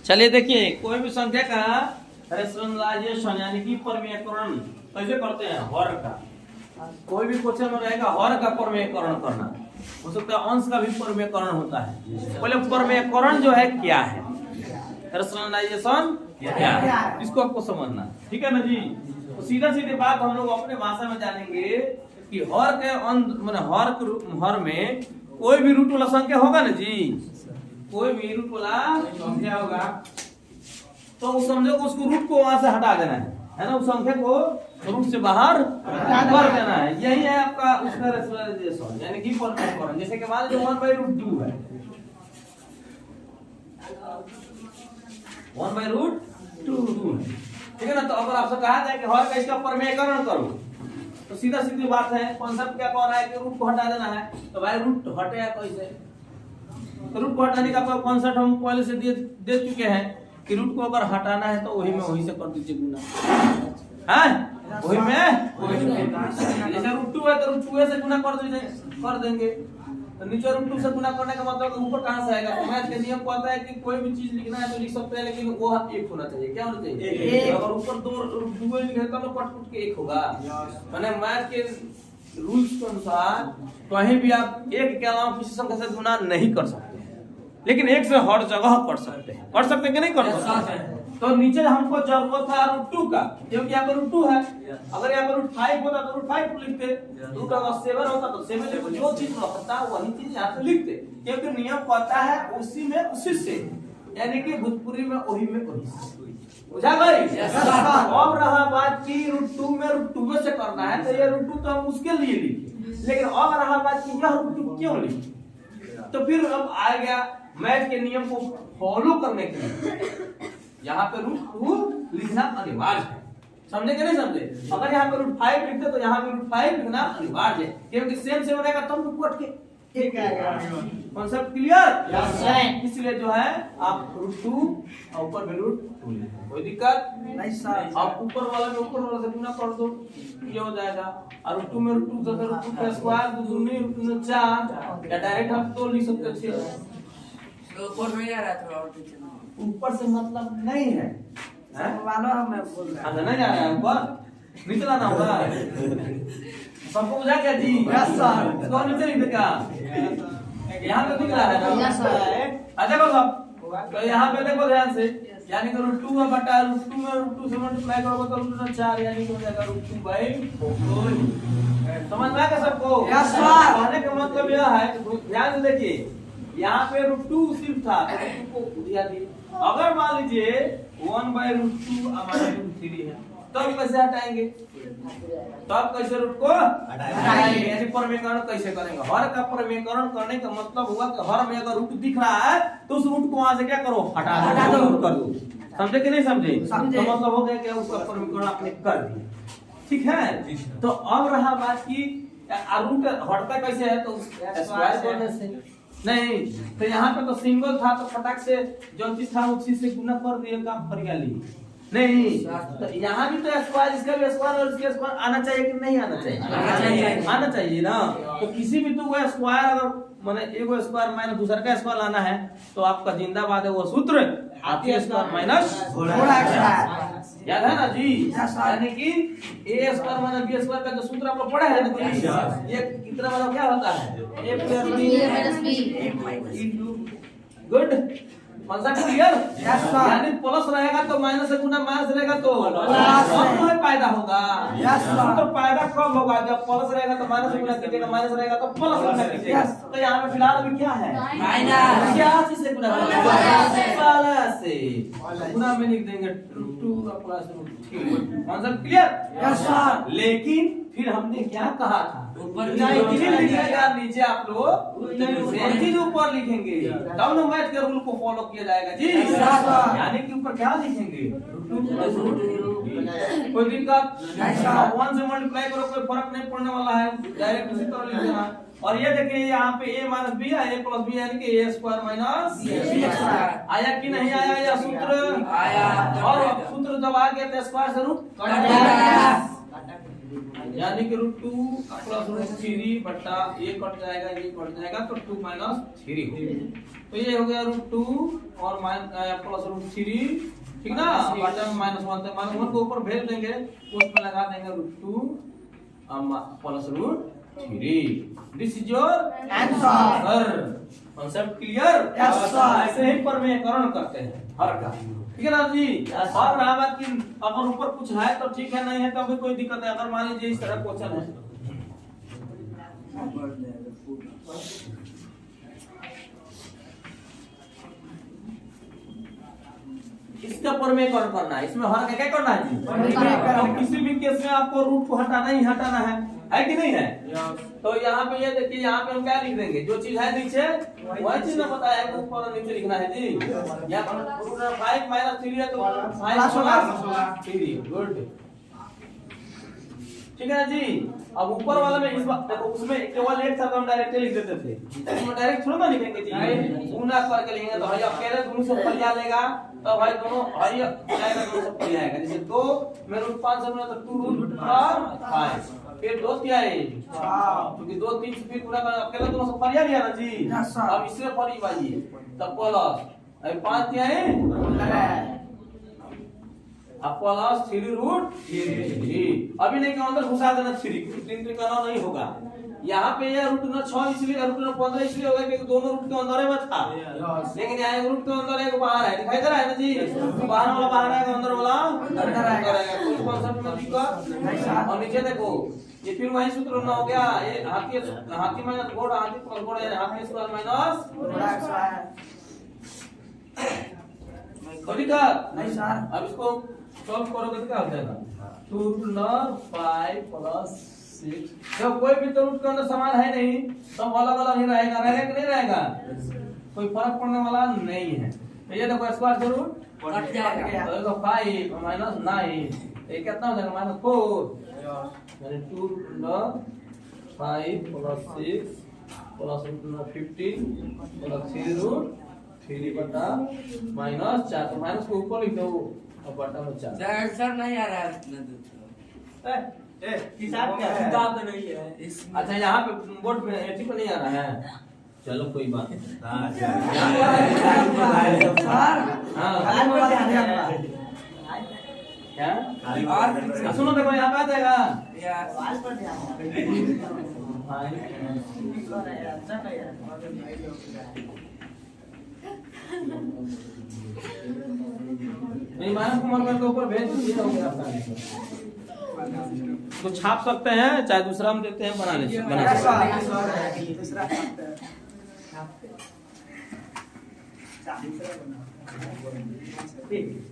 चलिए देखिए, कोई भी संख्या का रेशनलाइजेशन यानी कि परमेयकरण कैसे करते हैं? हर का कोई भी क्वेश्चन में रहेगा हर का परमेयकरण करना, हो सकता है अंश का भी परमेयकरण होता है। पहले परमेयकरण जो है क्या है, रेशनलाइजेशन क्या है, इसको आपको समझना, ठीक है ना जी। तो सीधा सीधी बात हम लोग अपने भाषा में जानेंगे कि हर के हर में कोई भी रूट वाला संख्या होगा ना जी, कोई भी रूट वाला संख्या होगा तो उस समझो को उसको रूट को वहां से हटा देना है ना, उस संख्या को रूट से बाहर कर देना है। यही है आपका उसका रेशनलाइजेशन यानी कि परमेयकरण। जैसे कि मान लीजिए 1/√2 है, 1/√2 है, ठीक है ना। तो अगर आपसे कहा जाए कि हर का इसका परमेयकरण करो तो सीधा सीधी बात है, कॉन्सेप्ट क्या कह रहा है कि रूट को हटा देना है। तो भाई रूट हटेगा कैसे? तो रूट को हटाने का कॉन्सेप्ट हम पहले से दे चुके हैं कि रूट को अगर हटाना है तो वही में वही से कर दीजिए गुना, है वही में जैसे √2 है तो √2 से गुना कर देंगे। तो नीचे √2 से गुना करने का मतलब ऊपर कहां से आएगा? तो मैथ के नियम कहता है कि कोई भी चीज लिखना है तो लिख सकते हैं, लेकिन वो 1 होना चाहिए। क्या होना चाहिए? 1। अगर ऊपर 2 लिखे तो कट के 1 होगा। माने मैथ के रूल्स के अनुसार कहीं भी आप 1 के अलावा किसी संख्या से गुना नहीं कर सकते, लेकिन 1 से हर जगह कर सकते हैं। कर सकते हैं कि नहीं कर सकते? तो नीचे हमको जरूरत था √2 का, क्योंकि यहाँ पर √2 है। अगर यहाँ पर √5 होता तो √5 लिखते, रूट अगर 7 होता तो 7 लिखते। जो चीज होता है वही चीज यहाँ पे लिखते, क्योंकि नियम कहता है उसी में उसी से, यानी कि भोजपुरी में वही में वही। बुझा गई? अब रहा बात की √2 में √2 से करना है तो ये √2 तो हम उसके लिए लिखे, लेकिन अब रहा बात की यह √2 क्यों लिखे। तो फिर अब आ गया मैथ के नियम को फॉलो करने के लिए यहाँ पे √2 लिखना अनिवार्य है। समझे कि नहीं समझे? अगर यहाँ पे √5 लिखते तो यहाँ पे √5 लिखना अनिवार्य है, क्योंकि सेम सेम रहेगा तब तो कट के 1 आएगा। Concept clear? यस। इसलिए जो है आप √2 और ऊपर में √2 लिखें, कोई दिक्कत नहीं सर। आप ऊपर वाला में ऊपर वाला से गुना कर दो, ये हो जाएगा। और √2 में √2 तो √2 का स्क्वायर 2 में √2 4, या डायरेक्ट हम तो लिख सकते थे। ऊपर में आ रहा था, ऊपर से मतलब नहीं है, वाला मैं बोल रहा हूं नहीं जा रहा है ऊपर, निचला ना होगा। सबको बुझा क्या जी? Yes sir. कौन नीचे लिख देगा? यहाँ पे दिख रहा है ना? Yes sir. देखो सब, तो यहाँ पे देखो ध्यान से, यानी कि √2 में बटा √2 में √2 से मल्टीप्लाई करोगे तो √2 4, यानी कि हो जाएगा √2/4। समझ में आ गया सबको? Yes sir. कहने का मतलब यह है, ध्यान से देखिए, यहाँ पे √2 सिर्फ था तो √2 को उठा दिए। अगर मान लीजिए 1/√2 हमारा √3 है, तब कैसे हटाएंगे? तब कैसे रूट को हटाएंगे, यानी परमेयकरण कैसे करेंगे? हर का परमेयकरण करने का मतलब हुआ कि हर में अगर रूट दिख रहा है तो उस रूट को वहां से क्या करो? हटा दो, कर दो। समझे कि नहीं समझे? तो मतलब हो गया कि उसका परमेयकरण आपने कर दिया, ठीक है। तो अब रहा बात की रूट हटता कैसे है? तो स्क्वायर करने से नहीं, तो यहाँ पे तो सिंगल था तो फटाक से जो चीज था उसी से गुना कर दिए, काम कर गया नहीं। तो यहाँ भी तो स्क्वायर, इसका भी स्क्वायर और इसका स्क्वायर आना चाहिए कि नहीं आना चाहिए? आना चाहिए ना। तो किसी भी तो वो स्क्वायर अगर माने एगो स्क्वायर माइनस दूसरा का स्क्वायर लाना है तो आपका जिंदाबाद है वो सूत्र आपके स्क्वायर माइनस घोड़ा स्क्वायर, याद है ना जी? यानी कि a square minus b square का जो सूत्र आप लोग पढ़े हैं ना जी, ये कितना मतलब क्या होता है? a + b good. Concept clear? यानी प्लस रहेगा तो माइनस से गुना, माइनस रहेगा तो प्लस पैदा होगा। तो पैदा कब होगा? जब प्लस रहेगा तो माइनस से गुना कीजिएगा, माइनस रहेगा तो प्लस गुना कीजिएगा। तो यहाँ पे फिलहाल अभी क्या है? माइनस। क्या चीज से गुना? प्लस से गुना में लिख देंगे 2 का plus √3। Concept clear? Yes sir. लेकिन फिर हमने क्या कहा था? ऊपर लिखेगा, नीचे आप लोग चीज ऊपर लिखेंगे, तब ना मैथ के रूल को फॉलो किया जाएगा जी। यानी कि ऊपर क्या लिखेंगे? कोई दिक्कत नहीं। 1 से मल्टीप्लाई करो, कोई फर्क नहीं पड़ने वाला है, डायरेक्ट उसी तरह लिख देना। और ये देखिए यहाँ पे a - b है, a + b यानी कि a² - b स्क्वायर आया कि नहीं आया? यह सूत्र आया, और सूत्र जब आ गया तो स्क्वायर से रूट कट जाएगा। यानी कि √2 प्लस √3 बटा ये कट जाएगा तो 2 माइनस 3 हो गया। तो ये हो गया √2 और प्लस √3, ठीक ना, बटा में -1 तो -1 को ऊपर भेज देंगे, उसमें लगा देंगे √2 plus √3। This is your answer. Concept clear? Yes sir. ऐसे ही प्रमेयकरण करते हैं हर का, ठीक है ना जी। और रहा बात कि अगर ऊपर कुछ है तो ठीक है, नहीं है तो भी कोई दिक्कत है। अगर मान लीजिए इस तरह क्वेश्चन है, इसका प्रमेयकरण करना है, इसमें हर क्या करना है जी? प्रमेयकरण। किसी भी केस में आपको रूट को हटाना ही हटाना है कि नहीं है? तो यहाँ पे ये देखिए, यहाँ पे हम क्या लिख देंगे, जो चीज है नीचे वही चीज ना बताया है, ऊपर और नीचे लिखना है जी। यहाँ पर √5 - 3 है तो 5 + 3, गुड, ठीक है ना जी। अब ऊपर वाला में इस बात देखो, उसमें केवल एक था तो हम डायरेक्ट लिख देते थे, इसमें डायरेक्ट थोड़ा ना लिखेंगे जी, गुना करके लिखेंगे। तो भाई अकेले दोनों से फलिया लेगा तो भाई दोनों भाई जाएगा, दोनों से फलिया आएगा। जैसे 2 में √5 से गुना तो 2√5, फिर 2 क्या है, क्योंकि 2 3 से फिर गुना कर अकेले दोनों से फलिया लिया ना जी। अब इससे फली बाजिए तब प्लस, अब 5 क्या है, अब प्लस 3√3। अभी नहीं का अंदर घुसा देना 3 करना नहीं होगा। यहाँ पे ये √6 इसलिए √15 इसलिए होगा क्योंकि दोनों रूट के अंदर में था, लेकिन यहाँ एक रूट के अंदर एक बाहर है, दिखाई दे रहा है ना जी। तो बाहर वाला बाहर आएगा, अंदर वाला अंदर आएगा। कोई कॉन्सेप्ट में दिक्कत? और नीचे देखो, ये फिर वही सूत्र ना हो गया, ये हाथी माइनस घोड़ा, हाथी प्लस घोड़ा, यानी हाथी स्क्वायर माइनस दिक्कत नहीं सर। अब इसको सॉल्व करोगे तो क्या हो जाएगा, 2√5 + 6। जब कोई भी तो रूट के अंदर समान है नहीं, सब अलग अलग ही रहेगा कि नहीं रहेगा, कोई फर्क पड़ने वाला नहीं है। तो ये देखो स्क्वायर से रूट कट जाएगा, तो 5 - 9, ये कितना हो जाएगा, -4, यानी 2√5 + 6 + √15 + 3√3 बटा -4। तो माइनस को ऊपर लिख दो और बटा में 4। आंसर नहीं आ रहा है इतना दूर। किताब क्या है? किताब नहीं है इसमें। अच्छा, यहाँ पे बोर्ड पे एटी पे नहीं आ रहा है, चलो कोई बात नहीं। सर हाँ, क्या सुनो, देखो यहाँ पे आ जाएगा नहीं, माइनस को मन करके ऊपर भेज दीजिए, हो गया आपका आंसर। तो छाप सकते हैं, चाहे दूसरा हम देते हैं, बना लीजिए।